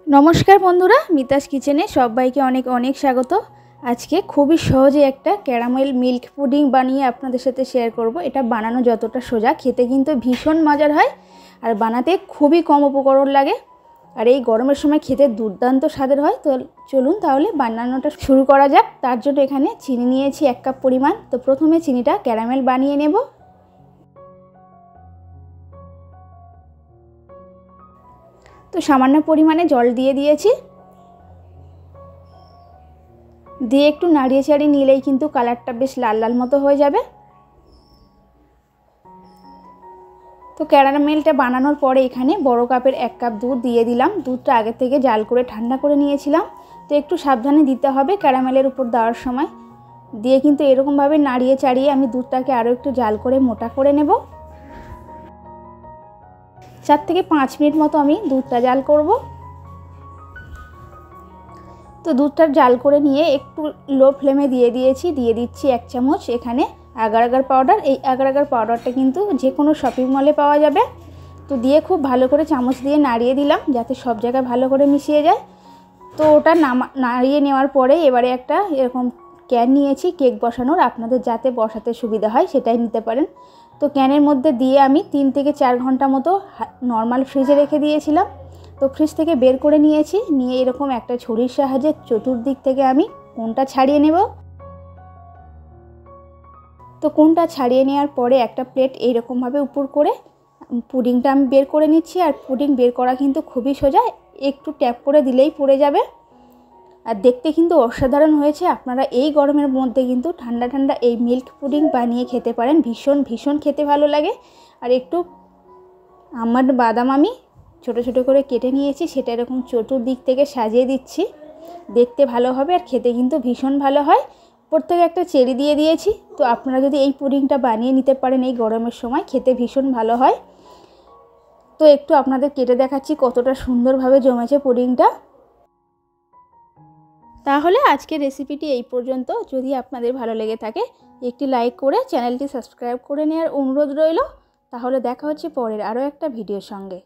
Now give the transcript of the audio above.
नमस्कार बंधुरा मितास किचेने सबाइके अनेक अनेक स्वागत। आज के खूबी सहजे एक कैरामेल मिल्क पुडिंग बानिए आपनादेर साथे शेयर करब। एटा बानानो जतटा सोजा खेते किन्तु भीषण मजार हय और बनाते खूबी कम उपकरण लागे और ये गरमेर समय खेते दुर्दान्त स्वादेर हय। तो चलुन ताहले बानानोटा शुरू करा जाक। तार जोन्नो एखाने चिनि नियेछि 1 काप परिमाण। तो प्रथमे चिनिटा कैरामेल बानिए नेब। तो सामान्य परिमाणे जल दिए दिएछि, दिए एकटू नाड़िए चाड़िए निलेई किन्तु कालारटा बेश लाल लाल मतो हो जाबे। तो कैरामेलटा बानानोर परे एखाने बड़ो कापेर 1 काप दूध दिए दिलाम। दूधटा आगे थेके जाल करे ठंडा करे नियेछिलाम। तो एकटू साबधाने दिते होबे कैरामेलेर उपर देওয়ার समय। दिए किन्तु एरकम भावे नाड़िए चाड़िए आमि दूधटाके आरो एकटू जाल करे मोटा करे नेब। 4 থেকে 5 मिनट मतो आमी दूधटा जाल करब। तो दूधटा जाल करे निये एकटू लो फ्लेमे दिए दिएछि। दिए दिচ্ছি 1 চামচ एखाने आगार आगार पाउडार। এই आगार आगार पाउडारটা কিন্তু যে কোনো শপিং মলে পাওয়া যাবে। তো দিয়ে খুব ভালো করে চামচ দিয়ে নাড়িয়ে দিলাম যাতে সব জায়গায় ভালো করে মিশিয়ে যায়। তো ওটা নাড়িয়ে নেওয়ার পরে এবারে একটা এরকম ক্যান নিয়েছি কেক বসানোর। আপনাদের যাতে বসাতে সুবিধা হয় সেটাই নিতে পারেন। तो ক্যানের মধ্যে দিয়ে আমি 3 থেকে 4 ঘন্টা মতো নরমাল ফ্রিজে রেখে দিয়েছিলাম। তো ফ্রিজ থেকে বের করে নিয়েছি। নিয়ে এরকম একটা ছুরির সাহায্যে চতুর্দিক থেকে আমি কোণটা ছাড়িয়ে নেব। তো কোণটা ছাড়িয়ে নেওয়ার পরে একটা প্লেট এইরকম ভাবে উপর করে পুডিংটা আমি বের করে নিচ্ছি। আর পুডিং বের করা কিন্তু খুবই সোজা, একটু ট্যাপ করে দিলেই পড়ে যাবে। আর দেখতে কিন্তু অসাধারণ হয়েছে। আপনারা এই গরমের মধ্যে কিন্তু ঠান্ডা ঠান্ডা এই মিল্ক পুডিং বানিয়ে খেতে পারেন। ভীষণ ভীষণ খেতে ভালো লাগে। আর একটু আমন্ড বাদাম আমি ছোট ছোট করে কেটে নিয়েছি, সেটা এরকম চতুর্দিক থেকে সাজিয়ে দিচ্ছি। দেখতে ভালো হবে আর খেতে কিন্তু ভীষণ ভালো হয়। প্রত্যেকে একটা চেরি দিয়ে দিয়েছি। তো আপনারা যদি এই পুডিংটা বানিয়ে নিতে পারেন এই গরমের সময় খেতে ভীষণ ভালো হয়। তো একটু আপনাদের কেটে দেখাচ্ছি কতটা সুন্দরভাবে জমেছে পুডিংটা। তাহলে আজকের রেসিপিটি এই পর্যন্ত। যদি আপনাদের ভালো লেগে থাকে একটি লাইক করে চ্যানেলটি সাবস্ক্রাইব করে নেওয়ার অনুরোধ রইল। তাহলে দেখা হচ্ছে পরের আরও একটা ভিডিওর সঙ্গে।